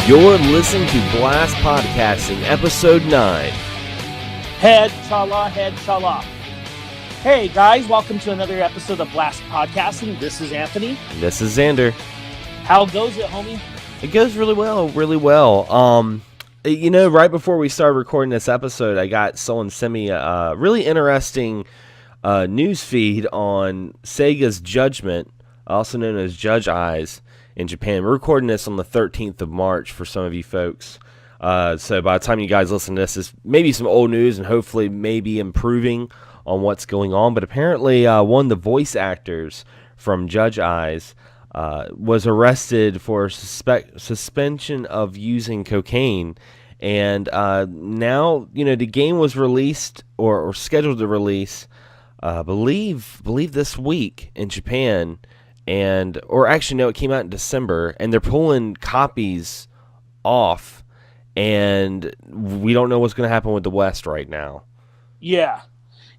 You're listening to Blast Podcasting, Episode 9. Head chala, head chala. Hey guys, welcome to another episode of Blast Podcasting. This is Anthony. This is Xander. How goes it, homie? It goes really well, really well. Right before we started recording this episode, I got someone send me a really interesting news feed on Sega's Judgment, also known as Judge Eyes, in Japan. We're recording this on the 13th of March for some of you folks. So by the time you guys listen to this, it's maybe some old news and hopefully maybe improving on what's going on. But apparently one of the voice actors from Judge Eyes was arrested for suspension of using cocaine. And now, the game was released or scheduled to release, believe this week in Japan. It came out in December, and they're pulling copies off, and we don't know what's going to happen with the West right now. Yeah,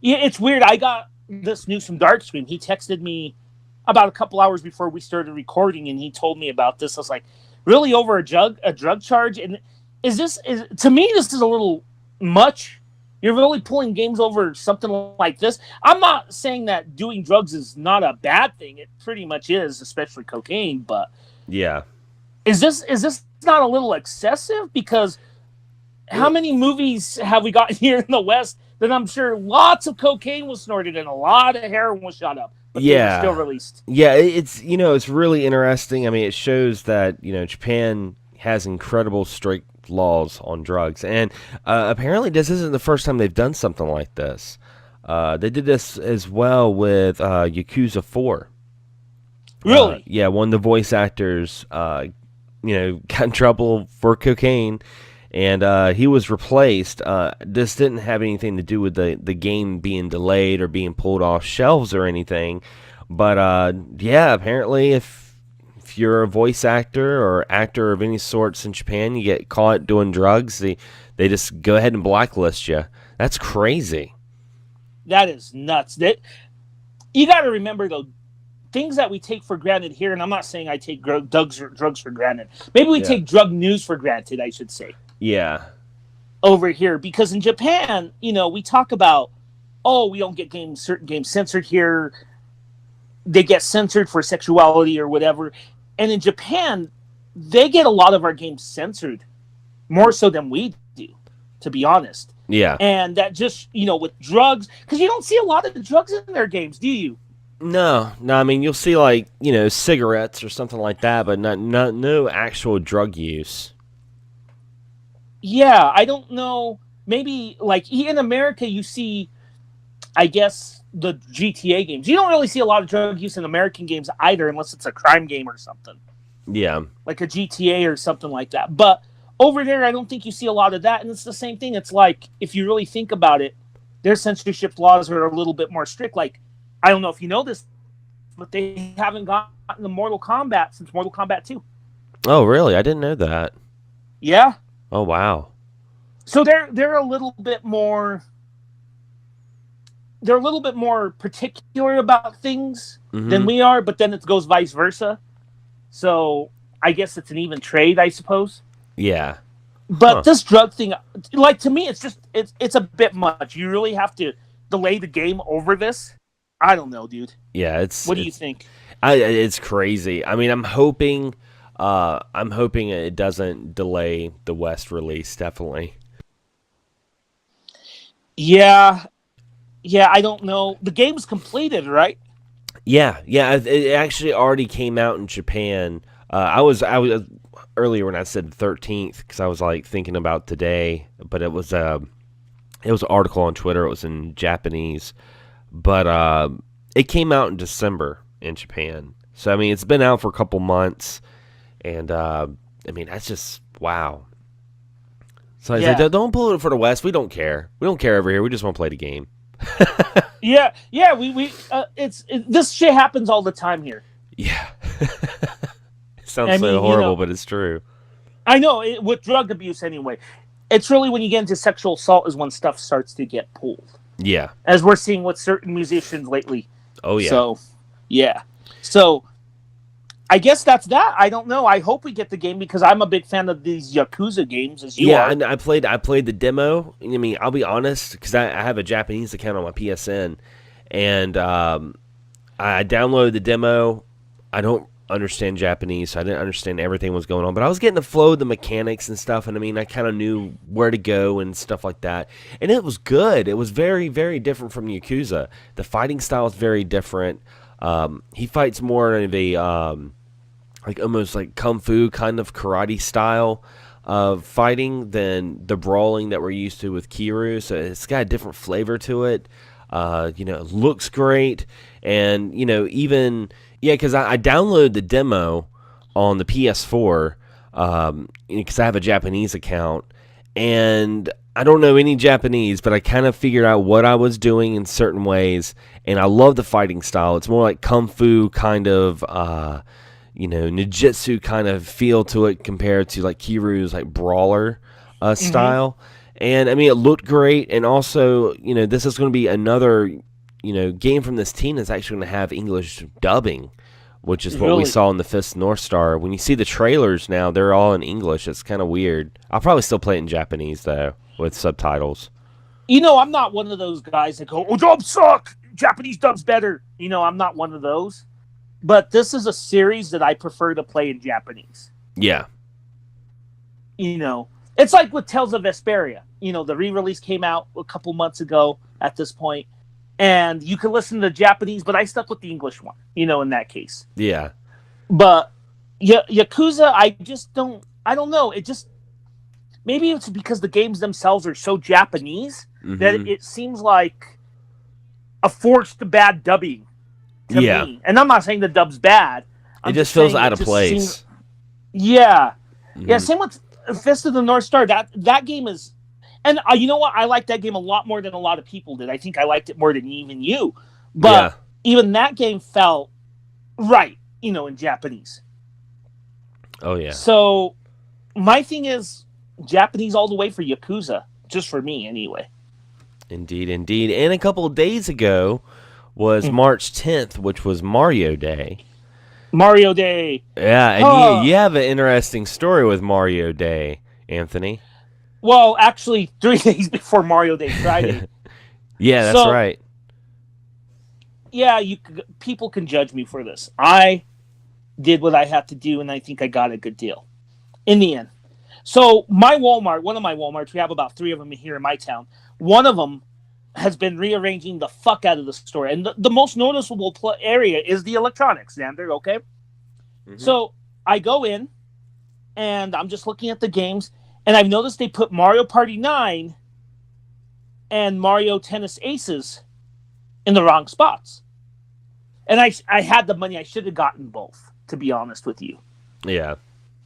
it's weird. I got this news from Darkstream. He texted me about a couple hours before we started recording, and he told me about this. I was like, really, over a drug charge? And to me, this is a little much. You're really pulling games over something like this. I'm not saying that doing drugs is not a bad thing. It pretty much is, especially cocaine. But yeah, is this not a little excessive? Because how many movies have we got here in the West that I'm sure lots of cocaine was snorted and a lot of heroin was shot up, but they were still released? Yeah, it's really interesting. I mean, it shows that Japan has incredible strict laws on drugs, and apparently this isn't the first time they've done something like this. They did this as well with Yakuza 4. Really? Yeah, one of the voice actors got in trouble for cocaine, and he was replaced. This didn't have anything to do with the game being delayed or being pulled off shelves or anything, but apparently if you're a voice actor or actor of any sorts in Japan, you get caught doing drugs, they just go ahead and blacklist you. That's crazy. That is nuts. You got to remember, though, things that we take for granted here, and I'm not saying I take drugs for granted. Maybe we take drug news for granted, I should say. Yeah. Over here, because in Japan, we talk about, we don't get certain games censored here. They get censored for sexuality or whatever. And in Japan, they get a lot of our games censored, more so than we do, to be honest. Yeah. And that just, with drugs, because you don't see a lot of the drugs in their games, do you? No. I mean, you'll see cigarettes or something like that, but no actual drug use. Yeah, I don't know. Maybe in America, you see, I guess, the GTA games. You don't really see a lot of drug use in American games either, unless it's a crime game or something. Yeah. Like a GTA or something like that. But over there, I don't think you see a lot of that. And it's the same thing. It's like, if you really think about it, their censorship laws are a little bit more strict. Like, I don't know if you know this, but they haven't gotten the Mortal Kombat since Mortal Kombat 2. Oh, really? I didn't know that. Yeah. Oh, wow. So they're a little bit more... They're a little bit more particular about things than we are, but then it goes vice versa. So I guess it's an even trade, I suppose. Yeah. But this drug thing, to me, it's a bit much. You really have to delay the game over this. I don't know, dude. Yeah, What do you think? It's crazy. I mean, I'm hoping it doesn't delay the West release. Definitely. Yeah. Yeah, I don't know. The game's completed, right? Yeah. It actually already came out in Japan. I was earlier when I said the 13th because I was thinking about today, but it was an article on Twitter. It was in Japanese, but it came out in December in Japan. So I mean, it's been out for a couple months, and I mean that's just wow. So I said, don't pull it for the West. We don't care. We don't care over here. We just want to play the game. Yeah. This shit happens all the time here. Yeah. It sounds so horrible, but it's true. I know, with drug abuse anyway. It's really when you get into sexual assault is when stuff starts to get pulled. Yeah. As we're seeing with certain musicians lately. Oh, yeah. So, yeah. So, I guess that's that. I don't know. I hope we get the game because I'm a big fan of these Yakuza games, as you are. And I played the demo. I mean, I'll be honest, because I have a Japanese account on my PSN, and I downloaded the demo. I don't understand Japanese, so I didn't understand everything that was going on, but I was getting the flow of the mechanics and stuff, and I mean, I kind of knew where to go and stuff like that, and it was good. It was very, very different from Yakuza. The fighting style is very different. He fights more of a like almost like kung fu kind of karate style of fighting than the brawling that we're used to with Kiryu, so it's got a different flavor to it. It looks great, and even because I downloaded the demo on the PS4 because I have a Japanese account, and I don't know any Japanese, but I kind of figured out what I was doing in certain ways, and I love the fighting style. It's more like kung fu kind of, ninjutsu kind of feel to it compared to like Kiryu's like brawler style. And I mean, it looked great, and also, this is going to be another, game from this team that's actually going to have English dubbing, which is what we saw in the Fist North Star. When you see the trailers now, they're all in English. It's kind of weird. I'll probably still play it in Japanese though, with subtitles. I'm not one of those guys that go, "Oh, dubs suck. Japanese dub's better." I'm not one of those. But this is a series that I prefer to play in Japanese. Yeah. It's like with Tales of Vesperia. The re-release came out a couple months ago at this point, and you can listen to the Japanese, but I stuck with the English one, in that case. Yeah. But Yakuza, I don't know. It just, maybe it's because the games themselves are so Japanese that it seems like a forced bad dubbing to me. And I'm not saying the dub's bad. It just feels out of place. Yeah, same with Fist of the North Star. That game is, and you know what? I like that game a lot more than a lot of people did. I think I liked it more than even you. But even that game felt right, in Japanese. Oh yeah. So my thing is Japanese all the way for Yakuza, just for me anyway. Indeed. And a couple of days ago was March 10th, which was Mario Day. Mario Day. Yeah, and you have an interesting story with Mario Day, Anthony. Well, actually, 3 days before Mario Day, Friday. Yeah, that's right. Yeah, people can judge me for this. I did what I had to do, and I think I got a good deal in the end. So my Walmart, one of my Walmarts, we have about 3 of them here in my town. One of them has been rearranging the fuck out of the store. And the most noticeable area is the electronics, Xander, okay? So I go in, and I'm just looking at the games, and I've noticed they put Mario Party 9 and Mario Tennis Aces in the wrong spots. And I had the money. I should have gotten both, to be honest with you. Yeah.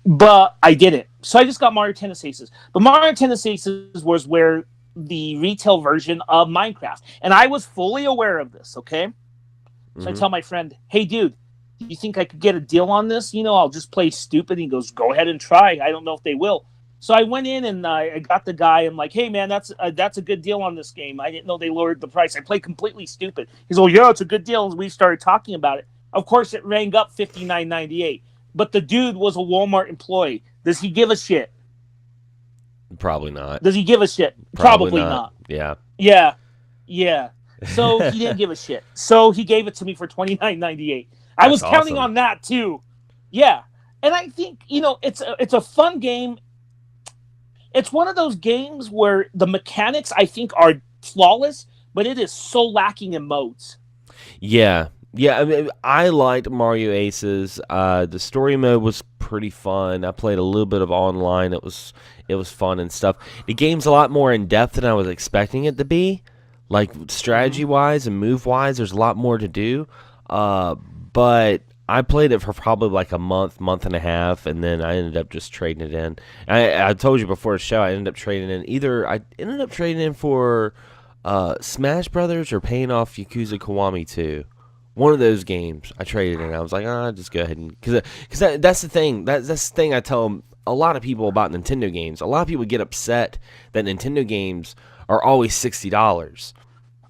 But I didn't. So I just got Mario Tennis Aces. But Mario Tennis Aces was where the retail version of Minecraft. And I was fully aware of this, okay? So I tell my friend, "Hey, dude, you think I could get a deal on this? I'll just play stupid." He goes, "Go ahead and try. I don't know if they will." So I went in and I got the guy. I'm like, "Hey, man, that's a good deal on this game. I didn't know they lowered the price. I play completely stupid." He's like, "Yeah, it's a good deal." And we started talking about it. Of course, it rang up $59.98. But the dude was a Walmart employee. Does he give a shit? Probably not. Does he give a shit? Probably not. Yeah. Yeah. So he didn't give a shit. So he gave it to me for $29.98. I was counting on that too. Yeah. And I think, it's a fun game. It's one of those games where the mechanics, I think, are flawless, but it is so lacking in modes. Yeah. I mean, I liked Mario Aces. The story mode was pretty fun. I played a little bit of online. It was fun and stuff. The game's a lot more in depth than I was expecting it to be. Like strategy wise and move wise, there's a lot more to do. But I played it for probably like a month and a half, and then I ended up just trading it in. I told you before the show, I ended up trading in for Smash Brothers or paying off Yakuza Kiwami 2. One of those games I traded in. I was like, just go ahead and because that's the thing. That's the thing I tell a lot of people about Nintendo games. A lot of people get upset that Nintendo games are always $60.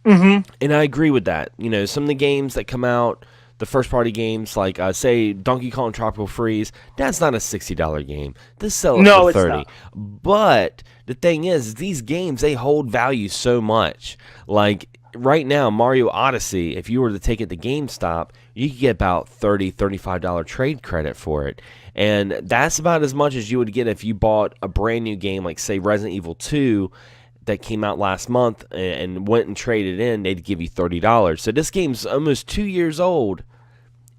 And I agree with that. Some of the games that come out the first party games, like say Donkey Kong Tropical Freeze, that's not a $60 game. This sell it No, for it's 30. not. But the thing is these games, they hold value so much. Like right now, Mario Odyssey, if you were to take it to GameStop, you could get about $30, $35 trade credit for it. And that's about as much as you would get if you bought a brand new game like, say, Resident Evil 2 that came out last month and went and traded in. They'd give you $30. So this game's almost 2 years old,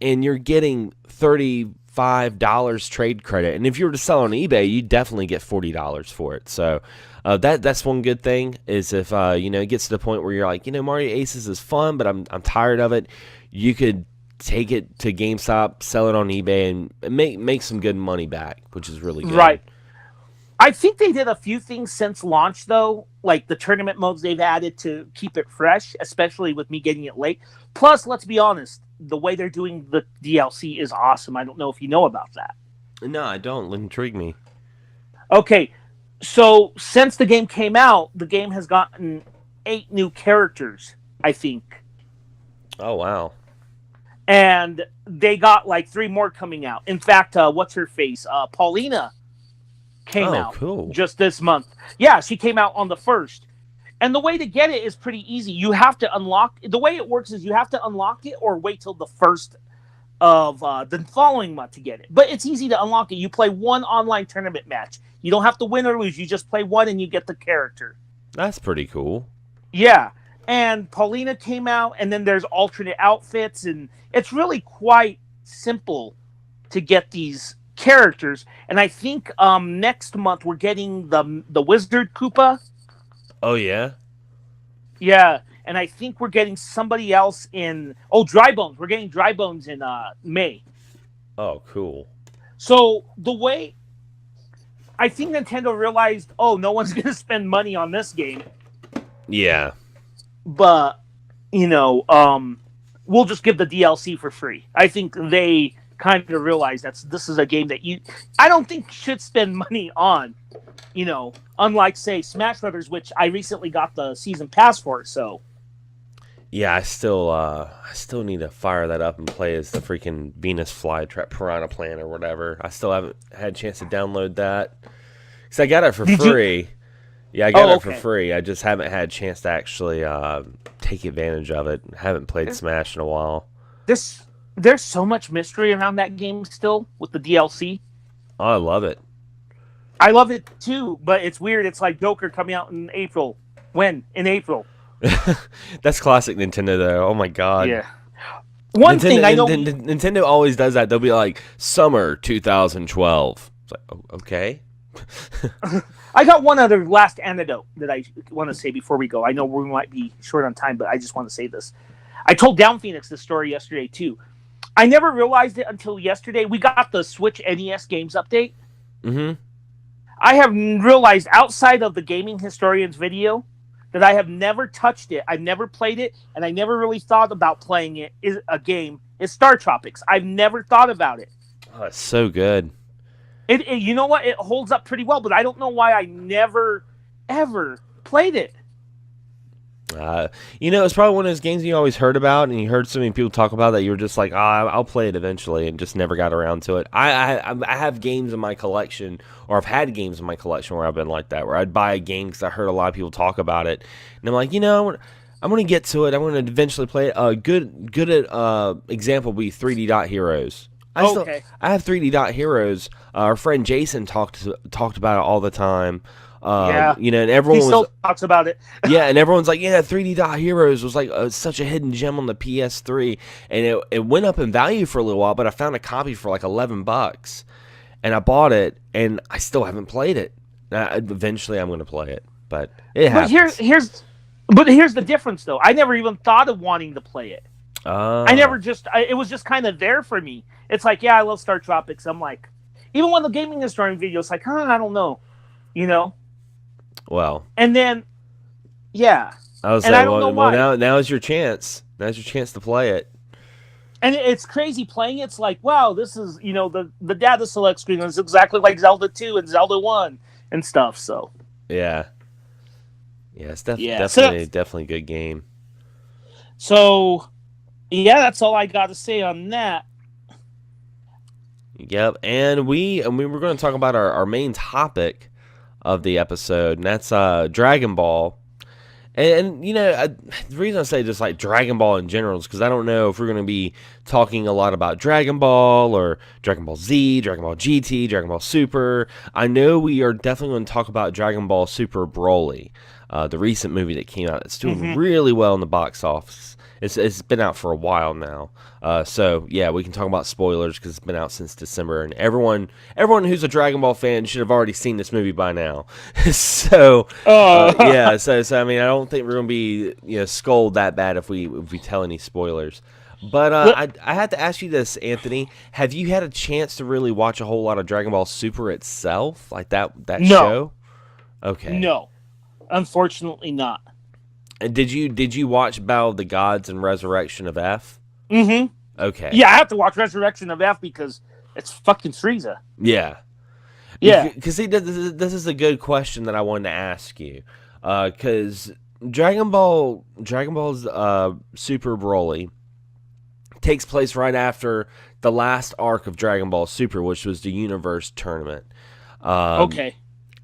and you're getting $35 trade credit. And if you were to sell on eBay, you definitely get $40 for it. So that's one good thing is if it gets to the point where you're like, Mario Aces is fun, but I'm tired of it. You could take it to GameStop, sell it on eBay, and make some good money back, which is really good. Right. I think they did a few things since launch, though, like the tournament modes they've added to keep it fresh, especially with me getting it late. Plus, let's be honest, the way they're doing the DLC is awesome. I don't know if you know about that. No, I don't. Intrigue me. Okay, so since the game came out, the game has gotten 8 new characters, I think. Oh, wow. And they got like 3 more coming out. In fact, what's her face? Paulina came out cool. just this month. Yeah, she came out on the 1st. And the way to get it is pretty easy. You have to unlock... The way it works is you have to unlock it or wait till the 1st of the following month to get it. But it's easy to unlock it. You play one online tournament match. You don't have to win or lose. You just play one and you get the character. That's pretty cool. Yeah. And Paulina came out, and then there's alternate outfits, and it's really quite simple to get these characters. And I think next month we're getting the Wizard Koopa. Oh, yeah? Yeah, and I think we're getting somebody else in... Oh, Dry Bones. We're getting Dry Bones in May. Oh, cool. So the way... I think Nintendo realized, no one's going to spend money on this game. Yeah. But, we'll just give the DLC for free. I think they kind of realize this is a game that I don't think should spend money on, unlike, say, Smash Brothers, which I recently got the season pass for, so. Yeah, I still need to fire that up and play as the freaking Venus Flytrap Piranha Plant or whatever. I still haven't had a chance to download that. Because I got it for free. Yeah, I got it for free. I just haven't had a chance to actually take advantage of it. Haven't played Smash in a while. There's so much mystery around that game still with the DLC. Oh, I love it. I love it too, but it's weird. It's like Joker coming out in April. When? In April. That's classic Nintendo, though. Oh my god. Yeah. One thing I know... Nintendo always does that. They'll be like, summer 2012. It's like, oh, okay. I got one other last anecdote that I want to say before we go. I know we might be short on time, but I just want to say this. I told Down Phoenix this story yesterday, too. I never realized it until yesterday. We got the Switch NES Games update. Mm-hmm. I have realized outside of the Gaming Historian's video that I have never touched it. I've never played it, and I never really thought about playing it. Is a game. It's Star Tropics. I've never thought about it. Oh, it's so good. You know what? It holds up pretty well, but I don't know why I never, ever played it. It's probably one of those games you always heard about, and you heard so many people talk about that you were just like, I'll play it eventually, and just never got around to it. I have games in my collection, or I've had games in my collection where I've been like that, where I'd buy a game because I heard a lot of people talk about it, and I'm like, I'm going to get to it. I'm going to eventually play it. A good example would be 3D Dot Heroes. I have 3D Dot Heroes. Our friend Jason talked about it all the time. And everyone still talks about it. Yeah, and everyone's like, 3D Dot Heroes was like such a hidden gem on the PS3, and it went up in value for a little while. But I found a copy for like $11, and I bought it, and I still haven't played it. Eventually, I'm going to play it, but it happens. But here's the difference, though. I never even thought of wanting to play it. It was just kind of there for me. It's like, I love Star Tropics. I'm like, even when the Gaming Historian video, it's like, I don't know, Well. And then, yeah. I was and like, I don't know why. Now is your chance. Now's your chance to play it. And it's crazy playing it. It's like, wow, this is, the data select screen is exactly like Zelda 2 and Zelda 1 and stuff, so. Yeah. Yeah, it's definitely a good game. So, Yeah, that's all I got to say on that. Yep, and we were going to talk about our main topic of the episode, and that's Dragon Ball. And you know, the reason I say just like Dragon Ball in general is because I don't know if we're going to be talking a lot about Dragon Ball or Dragon Ball Z, Dragon Ball GT, Dragon Ball Super. I know we are definitely going to talk about Dragon Ball Super Broly, the recent movie that came out. It's doing really well in the box office. It's been out for a while now. So yeah, we can talk about spoilers because it's been out since December, and everyone who's a Dragon Ball fan should have already seen this movie by now. So yeah, so I mean, I don't think we're gonna be scolded that bad if we tell any spoilers. But I had to ask you this, Anthony. Have you had a chance to really watch a whole lot of Dragon Ball Super itself, like that No. show? Okay. No, unfortunately not. And did you watch Battle of the Gods and Resurrection of F? Mm-hmm. Okay. Yeah, I have to watch Resurrection of F because it's fucking Frieza. Yeah. Yeah. Because this is a good question that I wanted to ask you. Because Dragon's Super Broly takes place right after the last arc of Dragon Ball Super, which was the Universe Tournament. Okay.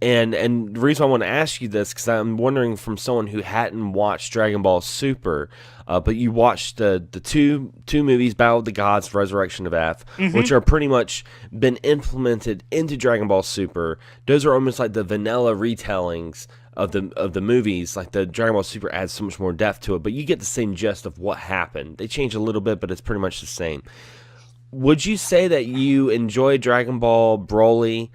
And the reason I want to ask you this, because I'm wondering from someone who hadn't watched Dragon Ball Super, but you watched the two movies, Battle of the Gods, Resurrection of F, which are pretty much been implemented into Dragon Ball Super. Those are almost like the vanilla retellings of the movies. Like the Dragon Ball Super adds so much more depth to it, but you get the same gist of what happened. They change a little bit, but it's pretty much the same. Would you say that you enjoy Dragon Ball Broly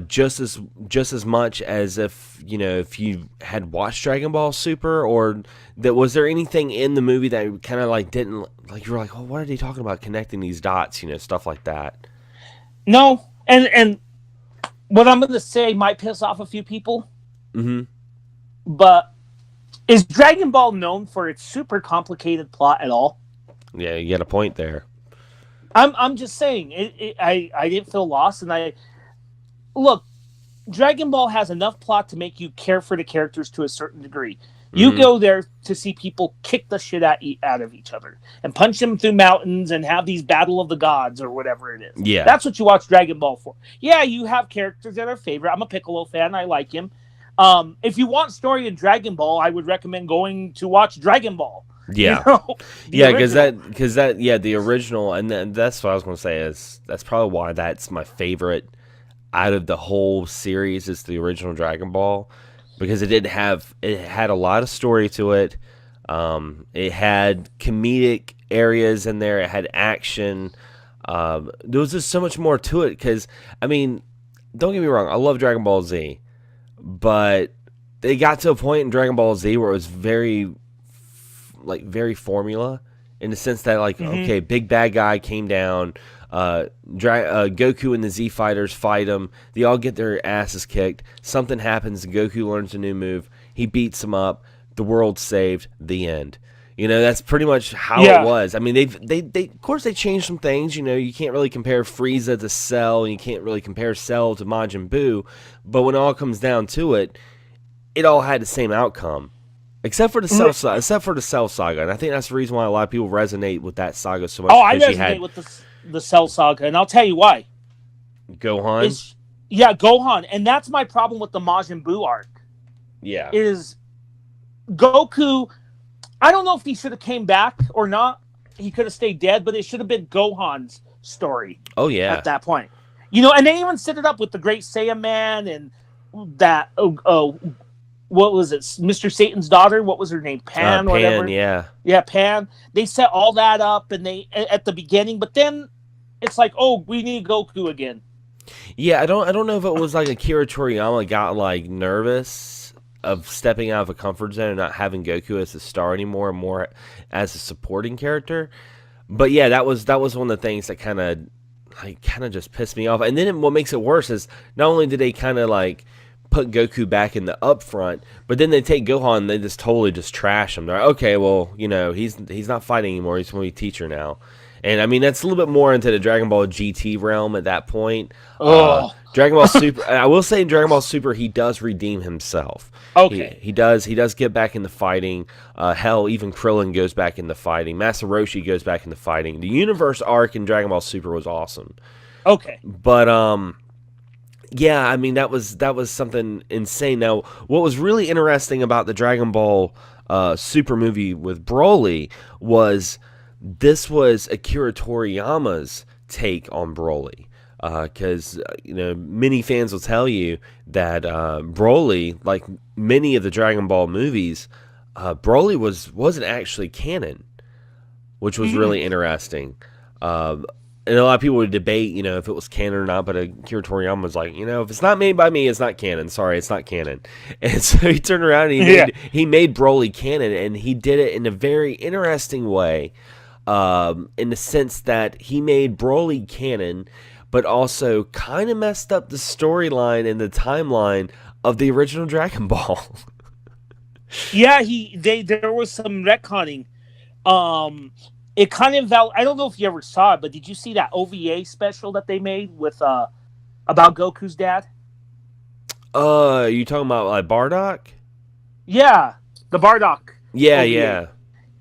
just as much as if you had watched Dragon Ball Super, or was there anything in the movie that kind of like didn't, like, you were like, oh, what are they talking about connecting these dots, stuff like that? No, and what I'm going to say might piss off a few people. But is Dragon Ball known for its super complicated plot at all? Yeah, you got a point there. I'm just saying I didn't feel lost, and look, Dragon Ball has enough plot to make you care for the characters to a certain degree. You go there to see people kick the shit out of each other and punch them through mountains and have these battle of the gods or whatever it is. Yeah. That's what you watch Dragon Ball for. Yeah, you have characters that are favorite. I'm a Piccolo fan. I like him. If you want story in Dragon Ball, I would recommend going to watch Dragon Ball. Yeah. Because the original, and that's what I was going to say, is that's probably why that's my favorite out of the whole series, is the original Dragon Ball, because it had a lot of story to it. It had comedic areas in there. It had action. There was just so much more to it. Because I mean, don't get me wrong, I love Dragon Ball Z, but they got to a point in Dragon Ball Z where it was very formula, in the sense that okay, big bad guy came down. Goku and the Z Fighters fight him. They all get their asses kicked. Something happens. Goku learns a new move. He beats him up. The world's saved. The end. That's pretty much how it was. I mean, they of course they changed some things. You can't really compare Frieza to Cell, and you can't really compare Cell to Majin Buu. But when it all comes down to it, it all had the same outcome. Except for the Cell saga, and I think that's the reason why a lot of people resonate with that saga so much. Oh, I resonate with the Cell saga, and I'll tell you why. Gohan? Gohan, and that's my problem with the Majin Buu arc. Yeah. Is Goku, I don't know if he should have came back or not. He could have stayed dead, but it should have been Gohan's story. Oh, yeah. At that point. And they even set it up with the Great Saiyan Man and that... what was it? Mr. Satan's daughter? What was her name? Pan, whatever. Pan, yeah. Yeah, Pan. They set all that up and at the beginning, but then it's like, oh, we need Goku again. Yeah, I don't know if it was like Akira Toriyama got nervous of stepping out of a comfort zone and not having Goku as a star anymore, and more as a supporting character. But yeah, that was one of the things that kind of just pissed me off. And then what makes it worse is not only did they kind of put Goku back in the up front, but then they take Gohan and they just totally just trash him. They're like, okay, well, he's not fighting anymore. He's going to be a teacher now. And I mean, that's a little bit more into the Dragon Ball GT realm at that point. Oh, Dragon Ball Super. I will say in Dragon Ball Super, he does redeem himself. okay. He does get back into fighting. Hell, even Krillin goes back into fighting. Master Roshi goes back into fighting. The Universe arc in Dragon Ball Super was awesome. Okay. But yeah, I mean that was something insane. Now, what was really interesting about the Dragon Ball Super movie with Broly was this was Akira Toriyama's take on Broly. Because many fans will tell you that Broly, like many of the Dragon Ball movies, Broly wasn't actually canon, which was really interesting. And a lot of people would debate, if it was canon or not, but Akira Toriyama was like, if it's not made by me, it's not canon. Sorry, it's not canon. And so he turned around and he made Broly canon, and he did it in a very interesting way, in the sense that he made Broly canon, but also kind of messed up the storyline and the timeline of the original Dragon Ball. Yeah, there was some retconning. It kind of I don't know if you ever saw it, but did you see that OVA special that they made with about Goku's dad? You talking about like Bardock? Yeah, the Bardock. Yeah, OVA.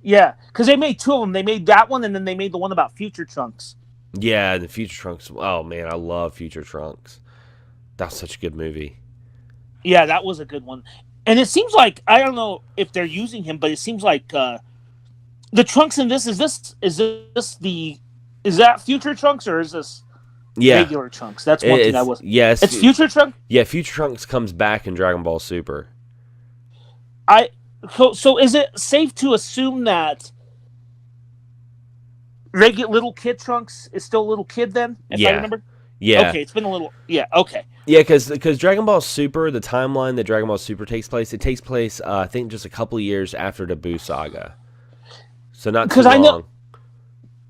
Yeah, because they made two of them. They made that one, and then they made the one about Future Trunks. Yeah, the Future Trunks. Oh man, I love Future Trunks. That was such a good movie. Yeah, that was a good one. And it seems like, I don't know if they're using him, but it seems like the Trunks in this is that Future Trunks, or is this regular Trunks? That's one thing I was. Yes, it's Future Trunks. Yeah, Future Trunks comes back in Dragon Ball Super. So is it safe to assume that regular little kid Trunks is still a little kid then? If I remember. Yeah. Okay, it's been a little. Yeah. Okay. Yeah, because Dragon Ball Super, the timeline that Dragon Ball Super takes place, I think just a couple of years after the Buu saga. So not too long.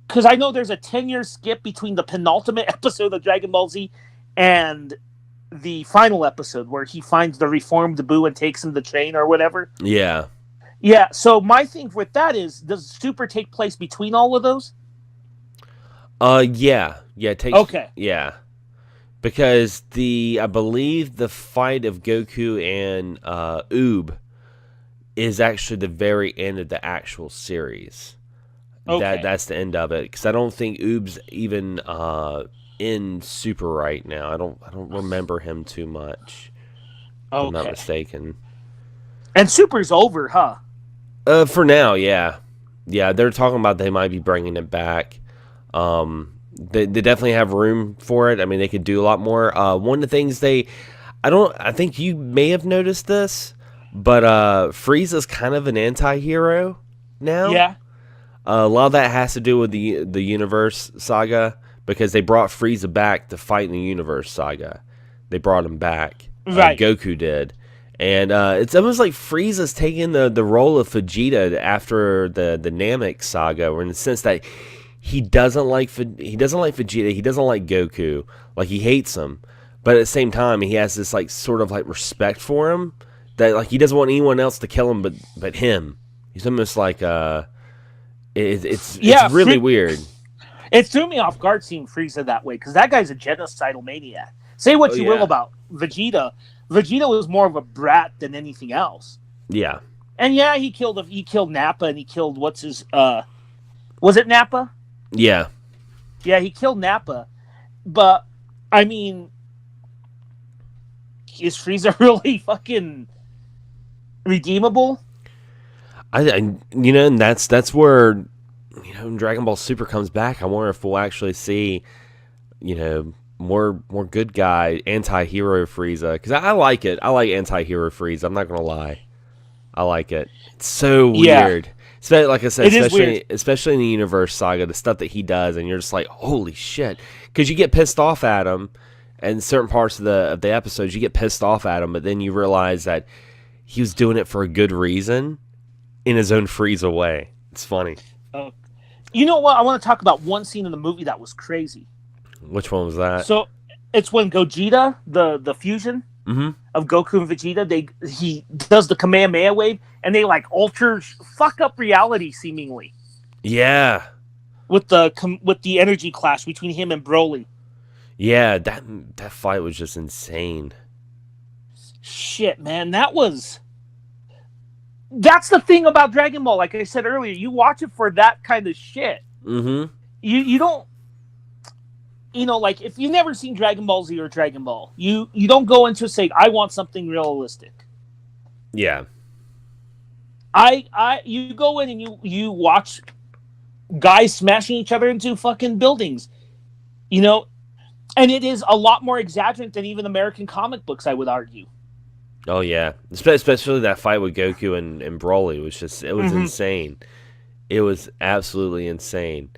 Because I know there's a 10-year skip between the penultimate episode of Dragon Ball Z and the final episode where he finds the reformed Buu and takes him to train or whatever. Yeah. Yeah, so my thing with that is, does Super take place between all of those? Yeah. Okay. Yeah. Because I believe the fight of Goku and Oob is actually the very end of the actual series. Okay. That's the end of it. Because I don't think Oob's even in Super right now. I don't remember him too much. Okay. If I'm not mistaken. And Super's over, huh? For now, yeah. Yeah, they're talking about they might be bringing it back. They definitely have room for it. I mean, they could do a lot more. One of the things I think you may have noticed this, but Frieza's kind of an anti-hero now. Yeah. A lot of that has to do with the Universe saga, because they brought Frieza back to fight in the Universe saga. They brought him back. Right. Goku did. And it's almost like Frieza's taking the role of Vegeta after the Namek saga, or in the sense that he doesn't like Vegeta, he doesn't like Goku, like he hates him, but at the same time he has this like sort of like respect for him, that like he doesn't want anyone else to kill him but him. He's almost like it's really weird. It threw me off guard seeing Frieza that way, because that guy's a genocidal maniac. Say what you will about Vegeta. Vegeta was more of a brat than anything else. Yeah. And yeah, he killed Nappa, and he killed was it Nappa? Yeah. Yeah, he killed Nappa. But I mean, is Frieza really fucking redeemable? And that's where Dragon Ball Super comes back. I wonder if we'll actually see more good guy anti-hero Frieza, because I like it. I like anti-hero Frieza. I'm not gonna lie, I like it. It's so weird. Like I said, especially in the Universe saga, the stuff that he does, and you're just like, holy shit, because you get pissed off at him, and certain parts of the episodes you get pissed off at him, but then you realize that he was doing it for a good reason in his own Frieza way. It's funny. Oh, you know what? I want to talk about one scene in the movie that was crazy. Which one was that? So it's when Gogeta, the fusion of Goku and Vegeta, he does the Kamehameha wave, and they like fuck up reality seemingly. Yeah. with the energy clash between him and Broly. Yeah, that fight was just insane. Shit, man, that's the thing about Dragon Ball. Like I said earlier, you watch it for that kind of shit. Mm-hmm. You don't, like if you've never seen Dragon Ball Z or Dragon Ball, you don't go into saying I want something realistic. Yeah. You go in and you watch guys smashing each other into fucking buildings, and it is a lot more exaggerated than even American comic books, I would argue. Oh yeah, especially that fight with Goku and Broly was insane. It was absolutely insane.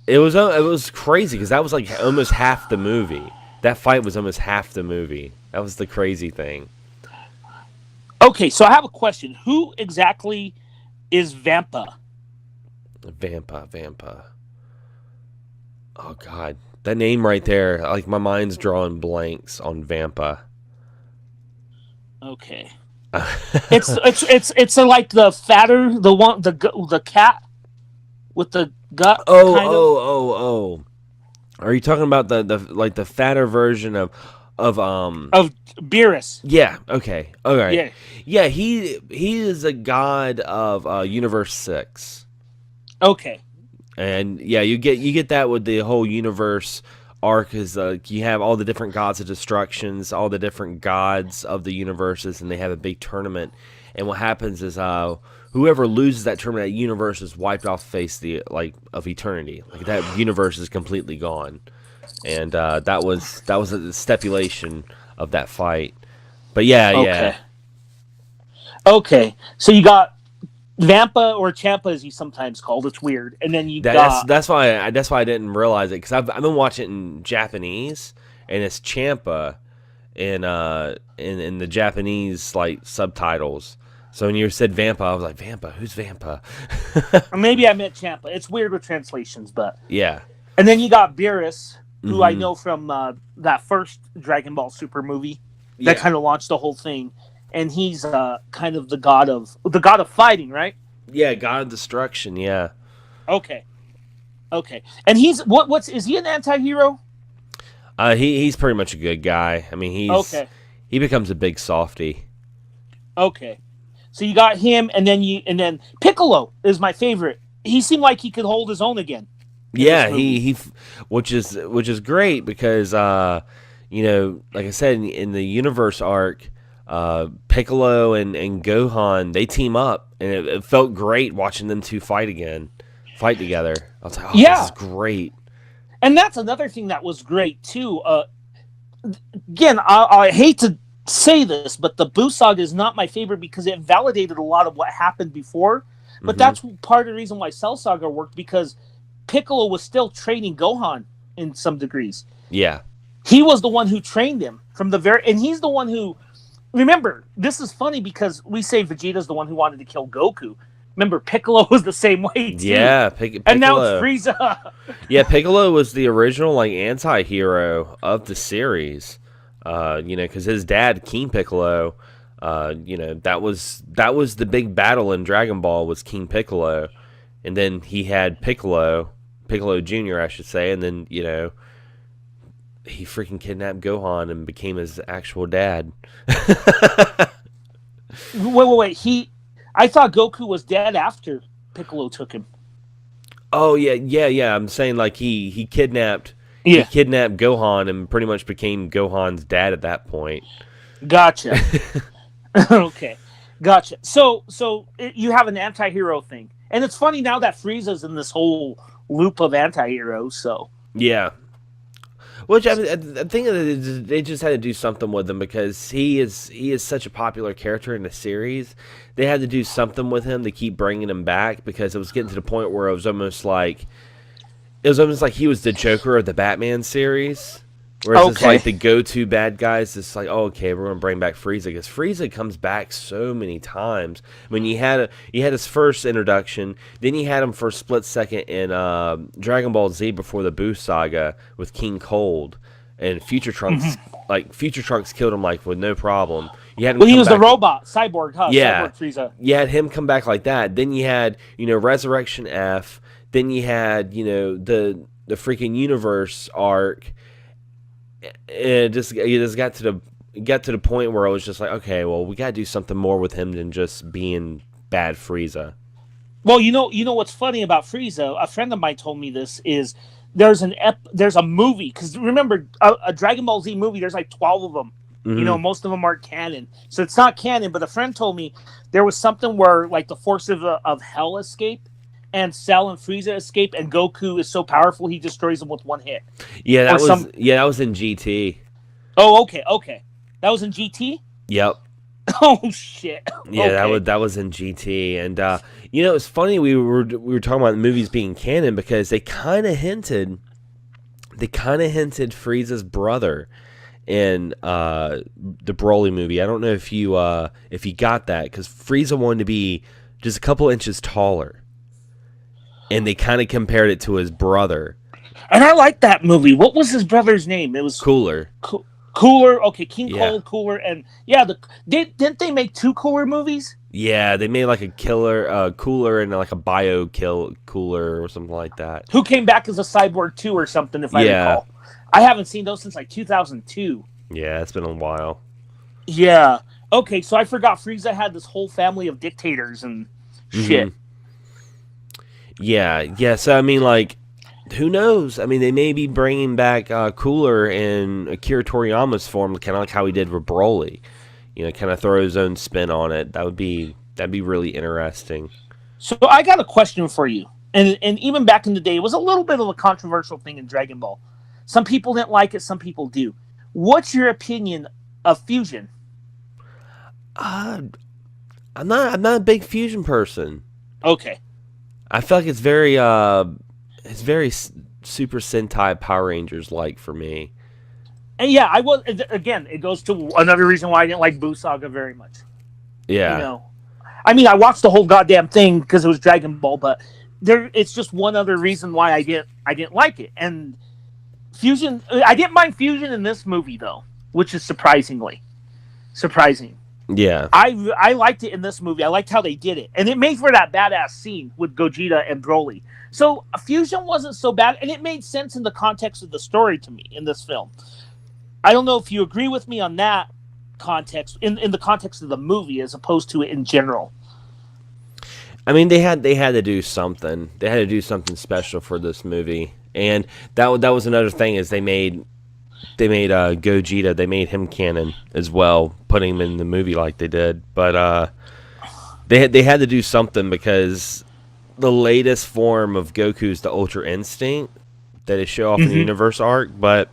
It was crazy because that was like almost half the movie. That fight was almost half the movie. That was the crazy thing. Okay, so I have a question. Who exactly is Vampa? Vampa. Oh god, that name right there. Like my mind's drawing blanks on Vampa. Okay. It's like the fatter, the cat with the gut. Oh. Are you talking about the fatter version of Beerus? Yeah. Okay. All right. Yeah. Yeah. He is a god of Universe 6. Okay. And yeah, you get that with the whole universe arc. Is you have all the different gods of destructions, all the different gods of the universes, and they have a big tournament. And what happens is whoever loses that tournament, that universe is wiped off the face of eternity. Like that universe is completely gone. And that was a stipulation of that fight. But yeah. Okay. So you got Vampa, or Champa as he's sometimes called. It's weird. And then that's why I didn't realize it, because I've been watching it in Japanese, and it's Champa in the Japanese like subtitles. So when you said Vampa, I was like, Vampa? Who's Vampa? Maybe I meant Champa. It's weird with translations, but yeah. And then you got Beerus, who I know from that first Dragon Ball Super movie that kind of launched the whole thing. And he's kind of the god of fighting, right? Yeah, god of destruction. Yeah. Okay. And he's is he an anti-hero? He's pretty much a good guy. I mean, he becomes a big softy. Okay. So you got him, and then Piccolo is my favorite. He seemed like he could hold his own again. Yeah, he which is great because like I said in the universe arc, Piccolo and Gohan, they team up, and it felt great watching them two fight together. I was like, this is great. And that's another thing that was great too. Again, I hate to say this, but the Buu Saga is not my favorite because it validated a lot of what happened before. But that's part of the reason why Cell Saga worked, because Piccolo was still training Gohan in some degrees. Yeah. He was the one who trained him and he's the one who, remember, this is funny because we say Vegeta's the one who wanted to kill Goku. Remember, Piccolo was the same way too. Yeah, Piccolo. And now it's Frieza. Yeah, Piccolo was the original anti-hero of the series. Because his dad, King Piccolo, that was the big battle in Dragon Ball, was King Piccolo, and then he had Piccolo Jr., I should say, and then he freaking kidnapped Gohan and became his actual dad. Wait. I thought Goku was dead after Piccolo took him. Oh yeah. I'm saying like he kidnapped. Yeah. He kidnapped Gohan and pretty much became Gohan's dad at that point. Gotcha. Okay. Gotcha. So you have an anti-hero thing. And it's funny now that Frieza's in this whole loop of anti-heroes, so. Yeah. Which I think they just had to do something with him because he is such a popular character in the series. They had to do something with him to keep bringing him back, because it was getting to the point where it was almost like he was the Joker of the Batman series. Whereas it's like the go-to bad guys, it's like, oh, okay, we're going to bring back Frieza, because Frieza comes back so many times. I mean, you had his first introduction, then you had him for a split second in Dragon Ball Z before the Buu Saga with King Cold, and Future Trunks. Like Future Trunks killed him like with no problem. You had him he was the robot cyborg, huh? Yeah, Cyborg Frieza. You had him come back like that. Then you had Resurrection F. Then you had, the freaking universe arc. It just got to the point where I was just like, okay, well, we gotta do something more with him than just being bad Frieza. Well, you know what's funny about Frieza? A friend of mine told me this is there's a movie, because remember a Dragon Ball Z movie. There's like 12 of them. Mm-hmm. Most of them aren't canon, so it's not canon. But a friend told me there was something where like the forces of hell escape, and Cell and Frieza escape, and Goku is so powerful he destroys them with one hit. Yeah, that was in GT. Oh, okay, that was in GT. Yep. Oh shit. Yeah, okay. that was in GT, and it's funny we were talking about the movies being canon because they kind of hinted Frieza's brother in the Broly movie. I don't know if you got that, because Frieza wanted to be just a couple inches taller, and they kind of compared it to his brother. And I like that movie. What was his brother's name? It was Cooler. Cooler. Okay, King Yeah. Cold, Cooler, and yeah, didn't they make 2 Cooler movies? Yeah, they made like a Cooler, and like a Cooler or something like that. Who came back as a Cyborg 2 or something, if I recall. I haven't seen those since like 2002. Yeah, it's been a while. Yeah. Okay, so I forgot Frieza had this whole family of dictators and shit. Mm-hmm. Yeah. So I mean, like, who knows? I mean, they may be bringing back Cooler in Akira Toriyama's form, kind of like how he did with Broly. Kind of throw his own spin on it. That'd be really interesting. So I got a question for you. And even back in the day, it was a little bit of a controversial thing in Dragon Ball. Some people didn't like it, some people do. What's your opinion of fusion? I'm not a big fusion person. Okay. I feel like it's very Super Sentai Power Rangers like for me. And yeah, it goes to another reason why I didn't like Buu Saga very much. Yeah. I mean, I watched the whole goddamn thing because it was Dragon Ball, but it's just one other reason why I didn't like it. And fusion, I didn't mind fusion in this movie though, which is surprising. Yeah. I liked it in this movie. I liked how they did it, and it made for that badass scene with Gogeta and Broly. So fusion wasn't so bad, and it made sense in the context of the story to me in this film. I don't know if you agree with me on that context, in the context of the movie as opposed to it in general. I mean, they had to do something. They had to do something special for this movie, and that was another thing is they made Gogeta. They made him canon as well, putting him in the movie like they did. But they had to do something because the latest form of Goku is the Ultra Instinct that they show off in the Universe arc, but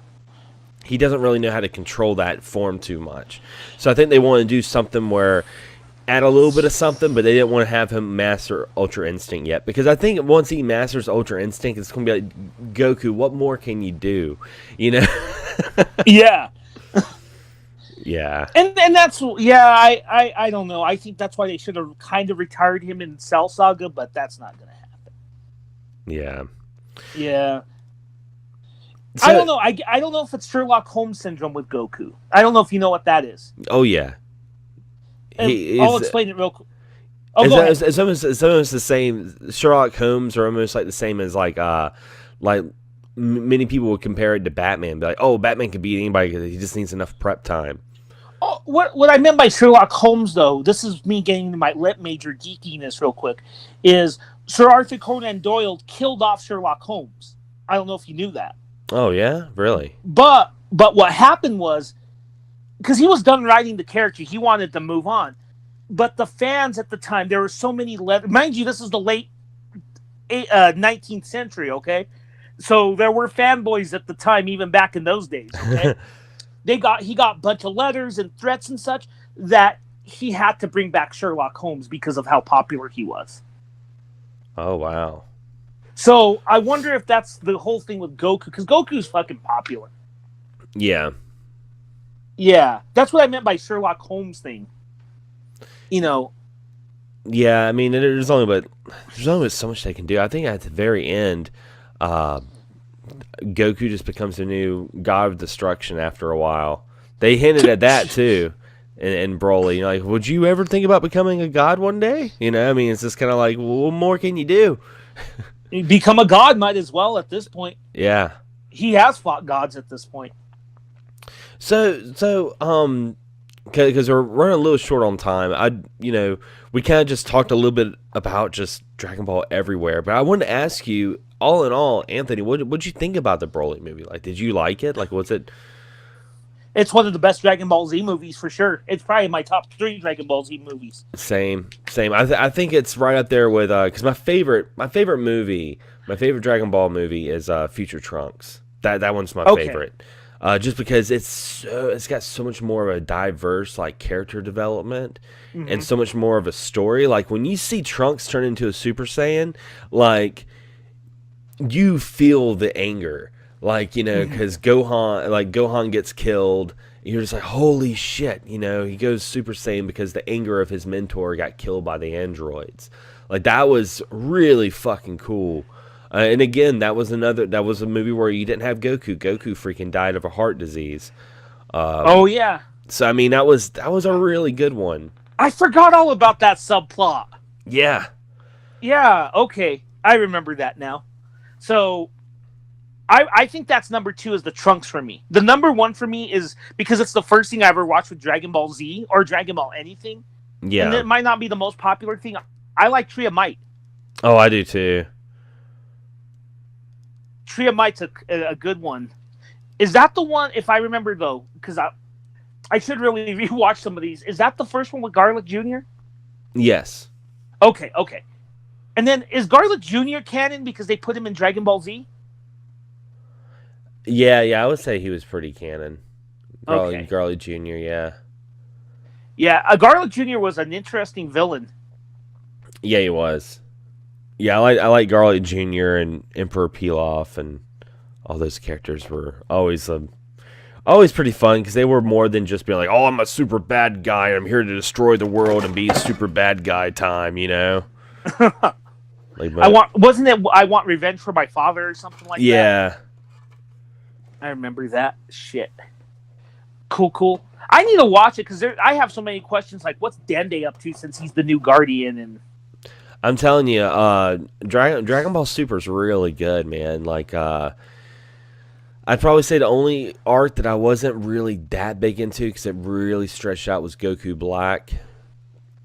he doesn't really know how to control that form too much. So I think they want to do something where add a little bit of something, but they didn't want to have him master Ultra Instinct yet. Because I think once he masters Ultra Instinct, it's going to be like, Goku, what more can you do? Yeah. Yeah. And that's, I don't know. I think that's why they should have kind of retired him in Cell Saga, but that's not going to happen. Yeah. Yeah. So, I don't know. I don't know if it's Sherlock Holmes syndrome with Goku. I don't know if you know what that is. Oh, yeah. I'll explain it real quick. It's almost the same. Sherlock Holmes are almost like the same as like many people would compare it to Batman. Be like, oh, Batman can beat anybody because he just needs enough prep time. Oh, what I meant by Sherlock Holmes, though, this is me getting into my lit major geekiness real quick, is Sir Arthur Conan Doyle killed off Sherlock Holmes. I don't know if you knew that. Oh, yeah? Really? But what happened was, because he was done writing the character, he wanted to move on. But the fans at the time, there were so many letters. Mind you, this is the late 19th century, okay? So there were fanboys at the time, even back in those days, okay? He got a bunch of letters and threats and such that he had to bring back Sherlock Holmes because of how popular he was. Oh, wow. So I wonder if that's the whole thing with Goku, because Goku's fucking popular. Yeah. Yeah, that's what I meant by Sherlock Holmes thing. Yeah, I mean, there's only so much they can do. I think at the very end, Goku just becomes a new god of destruction after a while. They hinted at that too, in Broly. Like, would you ever think about becoming a god one day? I mean, it's just kind of like, well, what more can you do? Become a god, might as well at this point. Yeah. He has fought gods at this point. Because we're running a little short on time, we kind of just talked a little bit about just Dragon Ball everywhere, but I wanted to ask you, all in all, Anthony, what'd you think about the Broly movie? Like, did you like it? Like, was it? It's one of the best Dragon Ball Z movies for sure. It's probably my top 3 Dragon Ball Z movies. Same. I think it's right up there with because my favorite Dragon Ball movie is Future Trunks. That one's my favorite. Just because it's got so much more of a diverse like character development and so much more of a story. Like when you see Trunks turn into a Super Saiyan, like you feel the anger, like because Gohan gets killed. You're just like, holy shit, he goes Super Saiyan because the anger of his mentor got killed by the androids. Like that was really fucking cool. And again, that was a movie where you didn't have Goku. Goku freaking died of a heart disease. Oh yeah. So I mean, that was a really good one. I forgot all about that subplot. Yeah. Yeah. Okay, I remember that now. So, I think that's number 2 is the Trunks for me. The number 1 for me is because it's the first thing I ever watched with Dragon Ball Z or Dragon Ball anything. Yeah. And it might not be the most popular thing. I like Tree of Might. Oh, I do too. Tree of Might's a good one. Is that the one, if I remember though, because I should really rewatch some of these. Is that the first one with Garlic Jr.? Yes. Okay. And then is Garlic Jr. canon because they put him in Dragon Ball Z? Yeah, I would say he was pretty canon. Garlic Jr., yeah. Yeah, Garlic Jr. was an interesting villain. Yeah, he was. Yeah, I like Garlic Jr. and Emperor Pilaf, and all those characters were always pretty fun because they were more than just being like, oh, I'm a super bad guy, I'm here to destroy the world and be a super bad guy time, Like, I want revenge for my father or something like that? Yeah. I remember that. Shit. Cool. I need to watch it because I have so many questions like, what's Dende up to since he's the new Guardian? And I'm telling you, Dragon Ball Super is really good, man. Like, I'd probably say the only arc that I wasn't really that big into because it really stretched out was Goku Black.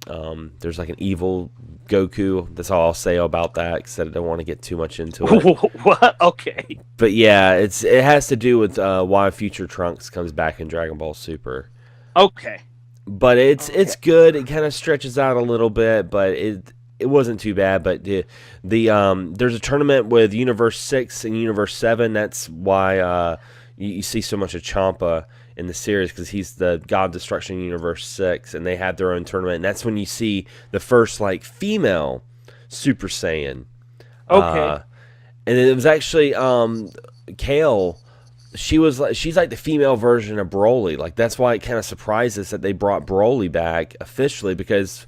There's like an evil Goku. That's all I'll say about that because I don't want to get too much into it. What? Okay. But yeah, it has to do with why Future Trunks comes back in Dragon Ball Super. Okay. But it's good. It kind of stretches out a little bit, but it wasn't too bad. But there's a tournament with Universe 6 and Universe 7. That's why you see so much of Champa in the series because he's the God of Destruction in Universe 6, and they have their own tournament. And that's when you see the first like female Super Saiyan. Okay. And it was actually Kale. She's like the female version of Broly. Like that's why it kind of surprised us that they brought Broly back officially because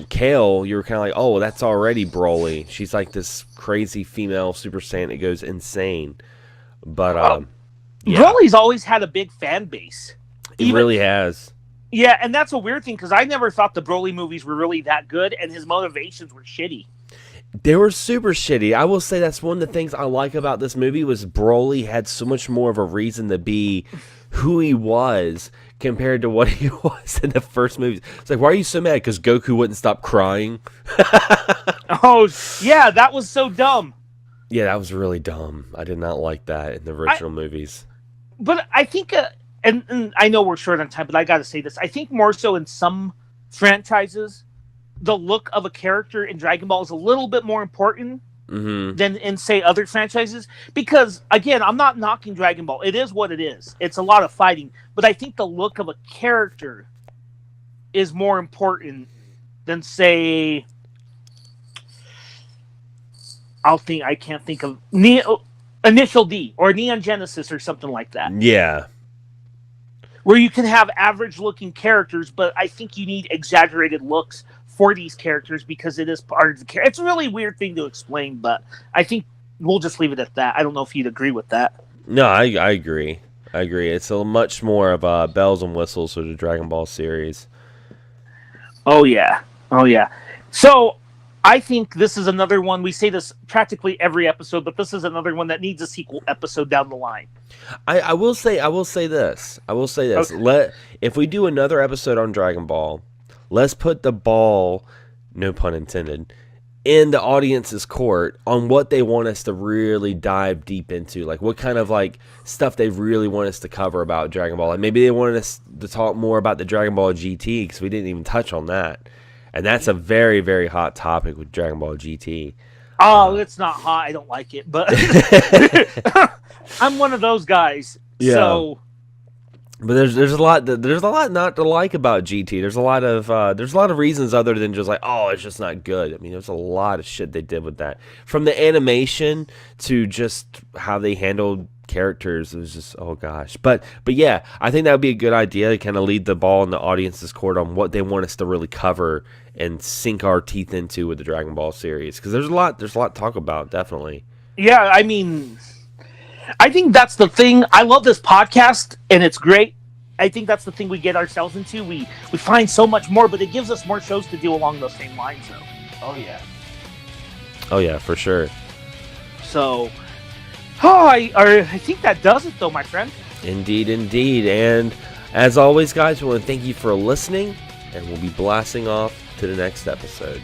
Kale, you were kind of like, oh, that's already Broly. She's like this crazy female Super Saiyan that goes insane. But yeah. Broly's always had a big fan base. He really has. Yeah, and that's a weird thing because I never thought the Broly movies were really that good, and his motivations were shitty. They were super shitty. I will say that's one of the things I like about this movie was Broly had so much more of a reason to be who he was compared to what he was in the first movie. It's like, why are you so mad? Because Goku wouldn't stop crying. Oh, yeah, that was so dumb. Yeah, that was really dumb. I did not like that in the original movies. But I think, and I know we're short on time, but I got to say this. I think more so in some franchises, the look of a character in Dragon Ball is a little bit more important than in, say, other franchises. Because, again, I'm not knocking Dragon Ball. It is what it is. It's a lot of fighting. But I think the look of a character is more important than, say, I can't think of Initial D or Neon Genesis or something like that. Yeah. Where you can have average-looking characters, but I think you need exaggerated looks for these characters because it is part of the character. It's a really weird thing to explain, but I think we'll just leave it at that. I don't know if you'd agree with that. No, I agree. I agree. It's a much more of bells and whistles for the Dragon Ball series. Oh, yeah. So, I think this is another one. We say this practically every episode, but this is another one that needs a sequel episode down the line. I will say this. Okay. If we do another episode on Dragon Ball, let's put the ball, no pun intended, in the audience's court on what they want us to really dive deep into, like what kind of like stuff they really want us to cover about Dragon Ball. Like maybe they wanted us to talk more about the Dragon Ball GT because we didn't even touch on that, and that's a very, very hot topic with Dragon Ball GT. Oh, it's not hot. I don't like it, but I'm one of those guys. Yeah. So, but there's a lot not to like about GT. There's a lot of reasons other than just like, oh, it's just not good. I mean, there's a lot of shit they did with that, from the animation to just how they handled characters. It was just, oh gosh. But yeah, I think that would be a good idea to kind of lead the ball in the audience's court on what they want us to really cover and sink our teeth into with the Dragon Ball series, because there's a lot to talk about, definitely. Yeah, I mean, I think that's the thing. I love this podcast, and it's great. I think that's the thing we get ourselves into. We find so much more, but it gives us more shows to do along those same lines, though. Oh yeah, for sure. So, I think that does it, though, my friend. Indeed. And as always, guys, we want to thank you for listening, and we'll be blasting off to the next episode.